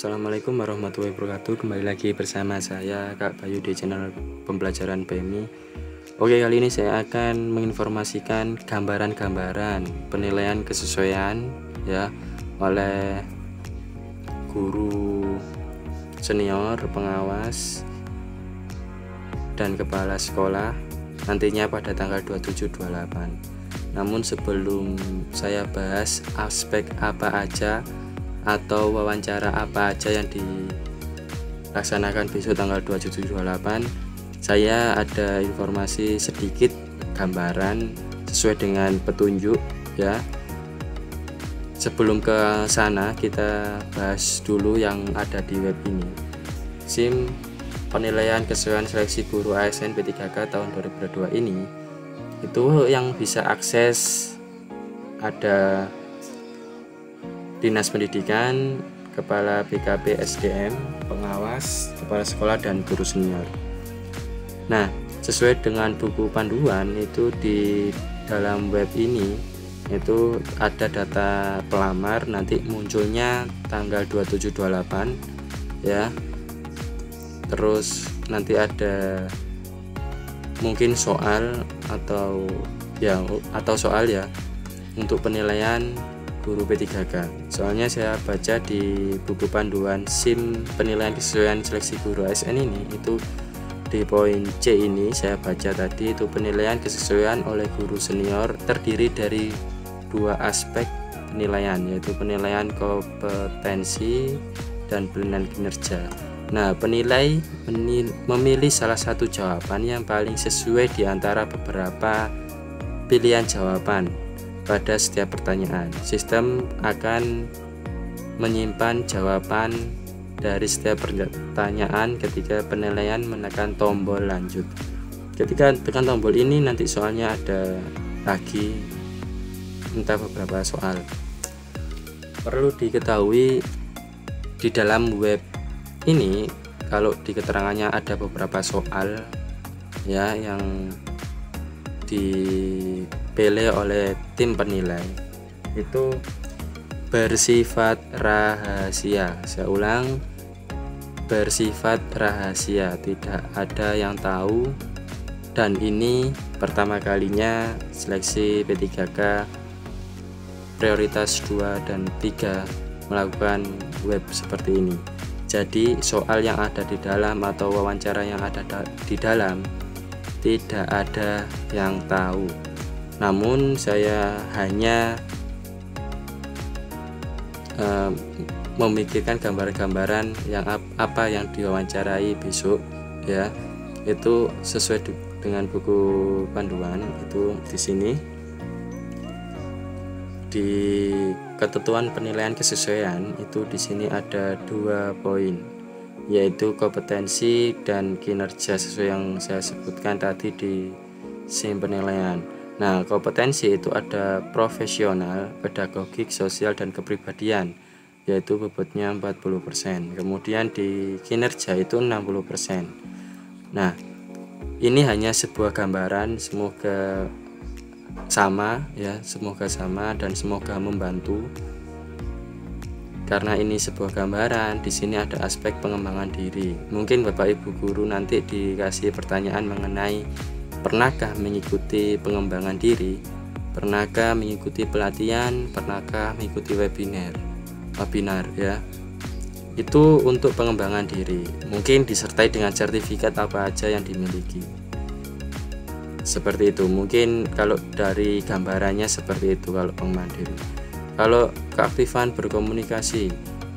Assalamualaikum warahmatullahi wabarakatuh. Kembali lagi bersama saya Kak Bayu di channel pembelajaran PMI. Oke, kali ini saya akan menginformasikan gambaran-gambaran penilaian kesesuaian ya oleh guru senior, pengawas dan kepala sekolah nantinya pada tanggal 27-28. Namun sebelum saya bahas aspek apa aja atau wawancara apa aja yang dilaksanakan besok tanggal 27-28, saya ada informasi sedikit gambaran sesuai dengan petunjuk ya. Sebelum ke sana kita bahas dulu yang ada di web ini. SIM penilaian kesesuaian seleksi guru ASN P3K tahun 2022 ini itu yang bisa akses ada Dinas Pendidikan, Kepala BKP SDM, pengawas, kepala sekolah, dan guru senior. Nah, sesuai dengan buku panduan itu di dalam web ini itu ada data pelamar, nanti munculnya tanggal 27-28 ya. Terus nanti ada mungkin soal atau soal ya untuk penilaian guru P3K. Soalnya saya baca di buku panduan SIM penilaian kesesuaian seleksi guru ASN ini, itu di poin C ini saya baca tadi itu penilaian kesesuaian oleh guru senior terdiri dari dua aspek penilaian, yaitu penilaian kompetensi dan penilaian kinerja. Nah, penilai memilih salah satu jawaban yang paling sesuai di antara beberapa pilihan jawaban pada setiap pertanyaan. Sistem akan menyimpan jawaban dari setiap pertanyaan ketika penilaian menekan tombol lanjut. Ketika tekan tombol ini nanti soalnya ada lagi entah beberapa soal. Perlu diketahui di dalam web ini kalau di keterangannya ada beberapa soal ya yang dipilih oleh tim penilai itu bersifat rahasia. Saya ulang, bersifat rahasia, tidak ada yang tahu, dan ini pertama kalinya seleksi P3K prioritas 2 dan 3 melakukan web seperti ini. Jadi soal yang ada di dalam atau wawancara yang ada di dalam tidak ada yang tahu. Namun saya hanya memikirkan gambar-gambaran yang apa yang diwawancarai besok ya. Itu sesuai dengan buku panduan itu di sini. Di ketentuan penilaian kesesuaian itu di sini ada 2 poin, yaitu kompetensi dan kinerja sesuai yang saya sebutkan tadi di SIM penilaian. Nah, kompetensi itu ada profesional, pedagogik, sosial, dan kepribadian, yaitu bobotnya 40%. Kemudian di kinerja itu 60%. Nah, ini hanya sebuah gambaran, semoga sama ya, semoga sama dan semoga membantu. Karena ini sebuah gambaran, di sini ada aspek pengembangan diri. Mungkin Bapak Ibu guru nanti dikasih pertanyaan mengenai pernahkah mengikuti pengembangan diri, pernahkah mengikuti pelatihan, pernahkah mengikuti webinar ya. Itu untuk pengembangan diri. Mungkin disertai dengan sertifikat apa aja yang dimiliki. Seperti itu. Mungkin kalau dari gambarannya seperti itu kalau pengembangan diri. Kalau keaktifan berkomunikasi,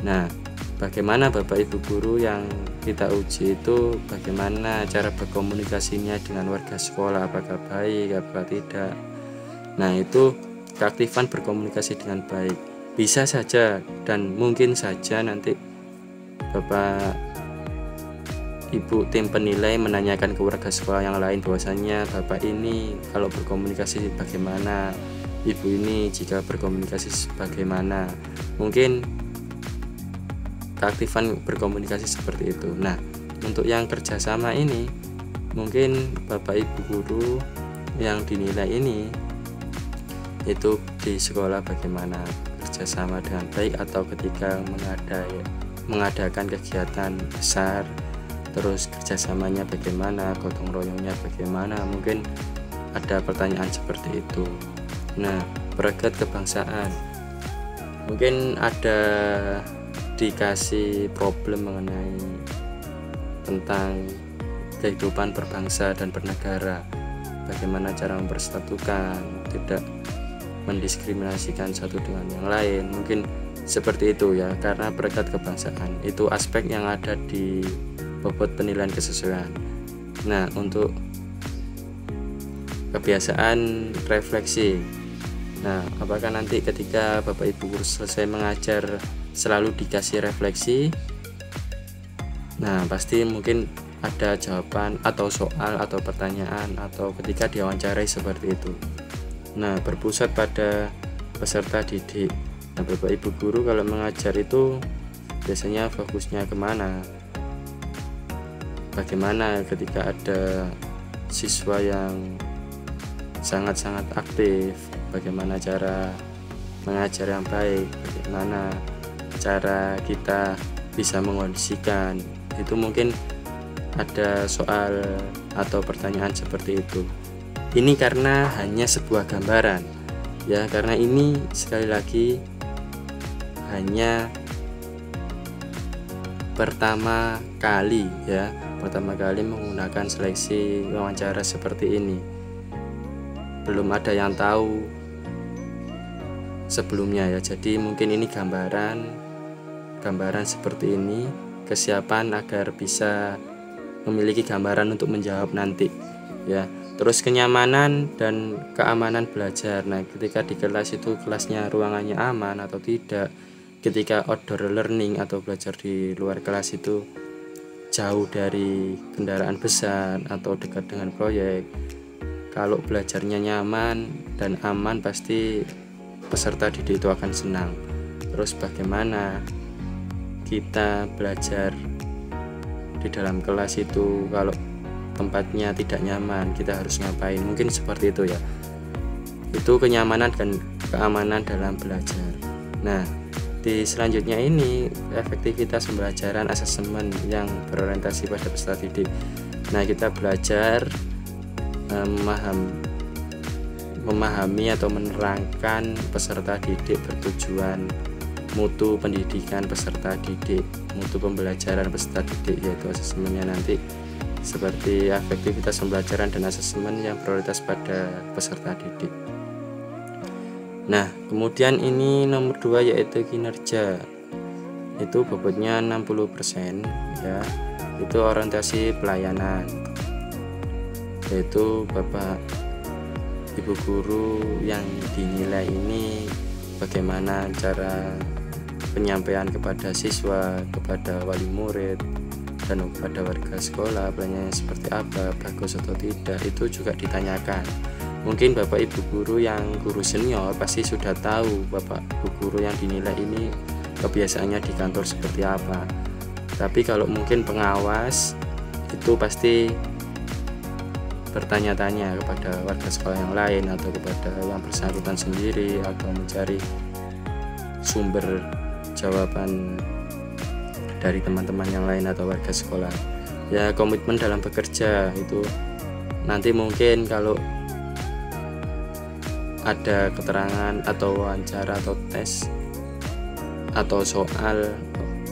nah bagaimana Bapak Ibu guru yang kita uji itu bagaimana cara berkomunikasinya dengan warga sekolah, apakah baik, apakah tidak. Nah, itu keaktifan berkomunikasi dengan baik. Bisa saja dan mungkin saja nanti Bapak Ibu tim penilai menanyakan ke warga sekolah yang lain bahwasanya Bapak ini kalau berkomunikasi bagaimana, Ibu ini jika berkomunikasi bagaimana. Mungkin keaktifan berkomunikasi seperti itu. Nah, untuk yang kerjasama ini mungkin Bapak Ibu guru yang dinilai ini itu di sekolah bagaimana kerjasama dengan baik atau ketika mengadakan kegiatan besar, terus kerjasamanya bagaimana, gotong royongnya bagaimana, mungkin ada pertanyaan seperti itu. Nah, perekat kebangsaan, mungkin ada dikasih problem mengenai tentang kehidupan berbangsa dan bernegara, bagaimana cara mempersatukan, tidak mendiskriminasikan satu dengan yang lain, mungkin seperti itu ya. Karena perekat kebangsaan itu aspek yang ada di bobot penilaian kesesuaian. Nah, untuk kebiasaan refleksi, nah apakah nanti ketika Bapak Ibu guru selesai mengajar selalu dikasih refleksi? Nah, pasti mungkin ada jawaban atau soal atau pertanyaan, atau ketika diwawancarai seperti itu. Nah, berpusat pada peserta didik. Nah, Bapak Ibu guru kalau mengajar itu biasanya fokusnya kemana? Bagaimana ketika ada siswa yang sangat-sangat aktif, bagaimana cara mengajar yang baik, bagaimana cara kita bisa mengondisikan, itu mungkin ada soal atau pertanyaan seperti itu. Ini karena hanya sebuah gambaran ya, karena ini sekali lagi hanya pertama kali menggunakan seleksi wawancara seperti ini. Belum ada yang tahu sebelumnya ya, jadi mungkin ini gambaran seperti ini, kesiapan agar bisa memiliki gambaran untuk menjawab nanti ya. Terus kenyamanan dan keamanan belajar. Nah, ketika di kelas itu kelasnya ruangannya aman atau tidak, ketika outdoor learning atau belajar di luar kelas itu jauh dari kendaraan besar atau dekat dengan proyek. Kalau belajarnya nyaman dan aman, pasti peserta didik itu akan senang. Terus bagaimana kita belajar di dalam kelas itu kalau tempatnya tidak nyaman, kita harus ngapain? Mungkin seperti itu ya. Itu kenyamanan dan keamanan dalam belajar. Nah, di selanjutnya ini efektivitas pembelajaran asesmen yang berorientasi pada peserta didik. Nah, kita belajar memahami atau menerangkan peserta didik bertujuan mutu pendidikan peserta didik, mutu pembelajaran peserta didik, yaitu asesmennya nanti seperti efektivitas pembelajaran dan asesmen yang prioritas pada peserta didik. Nah, kemudian ini nomor 2 yaitu kinerja. Itu bobotnya 60% ya. Itu orientasi pelayanan. Yaitu Bapak Ibu guru yang dinilai ini bagaimana cara penyampaian kepada siswa, kepada wali murid, dan kepada warga sekolah, pelayanannya seperti apa, bagus atau tidak, itu juga ditanyakan. Mungkin Bapak Ibu guru yang guru senior pasti sudah tahu Bapak Ibu guru yang dinilai ini kebiasaannya di kantor seperti apa. Tapi kalau mungkin pengawas itu pasti bertanya-tanya kepada warga sekolah yang lain atau kepada yang bersangkutan sendiri, atau mencari sumber jawaban dari teman-teman yang lain atau warga sekolah. Ya, komitmen dalam bekerja itu nanti mungkin kalau ada keterangan atau wawancara atau tes atau soal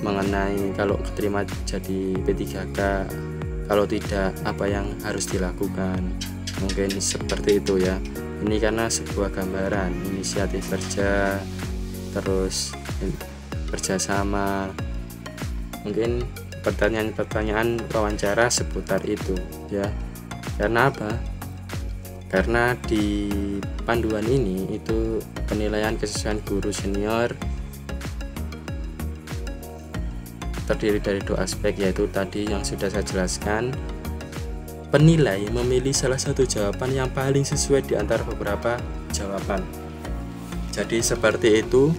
mengenai kalau keterima jadi P3K, kalau tidak apa yang harus dilakukan, mungkin seperti itu ya. Ini karena sebuah gambaran inisiatif kerja, terus kerjasama, mungkin pertanyaan-pertanyaan wawancara seputar itu ya. Karena apa? Karena di panduan ini itu penilaian kesesuaian guru senior terdiri dari 2 aspek, yaitu tadi yang sudah saya jelaskan. Penilai memilih salah satu jawaban yang paling sesuai di antara beberapa jawaban. Jadi seperti itu,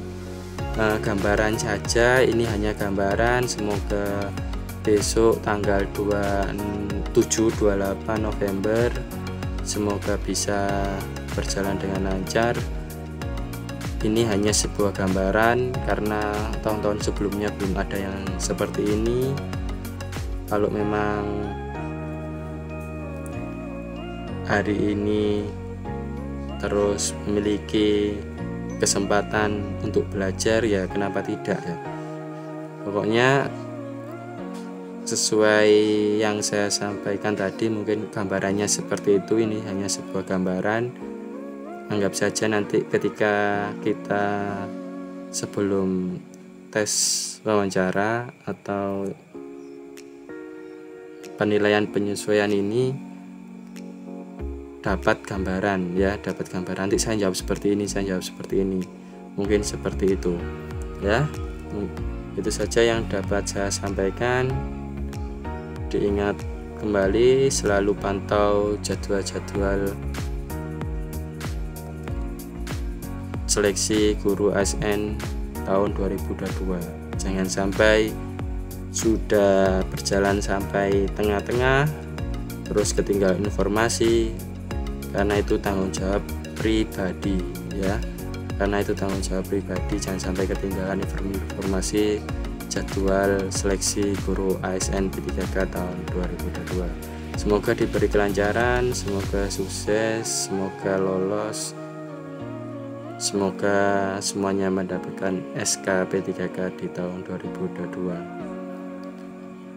gambaran saja, ini hanya gambaran. Semoga besok tanggal 27-28 November semoga bisa berjalan dengan lancar. ini hanya sebuah gambaran karena tahun-tahun sebelumnya belum ada yang seperti ini. Kalau memang hari ini terus memiliki kesempatan untuk belajar, ya kenapa tidak ya. Pokoknya sesuai yang saya sampaikan tadi, mungkin gambarannya seperti itu. Ini hanya sebuah gambaran. Anggap saja nanti ketika kita sebelum tes wawancara atau penilaian penyesuaian ini dapat gambaran ya, dapat gambaran. Nanti saya jawab seperti ini, saya jawab seperti ini, mungkin seperti itu ya. Itu saja yang dapat saya sampaikan. Diingat kembali, selalu pantau jadwal-jadwal seleksi guru ASN tahun 2022. Jangan sampai sudah berjalan sampai tengah-tengah terus ketinggalan informasi, karena itu tanggung jawab pribadi ya. Karena itu tanggung jawab pribadi, jangan sampai ketinggalan informasi jadwal seleksi guru ASN P3K tahun 2022. Semoga diberi kelancaran, semoga sukses, semoga lolos, semoga semuanya mendapatkan SK P3K di tahun 2022.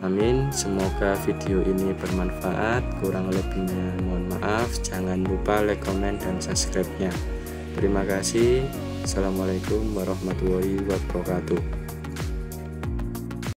Amin. Semoga video ini bermanfaat. Kurang lebihnya mohon maaf. Jangan lupa like, comment, dan subscribe-nya. Terima kasih. Assalamualaikum warahmatullahi wabarakatuh.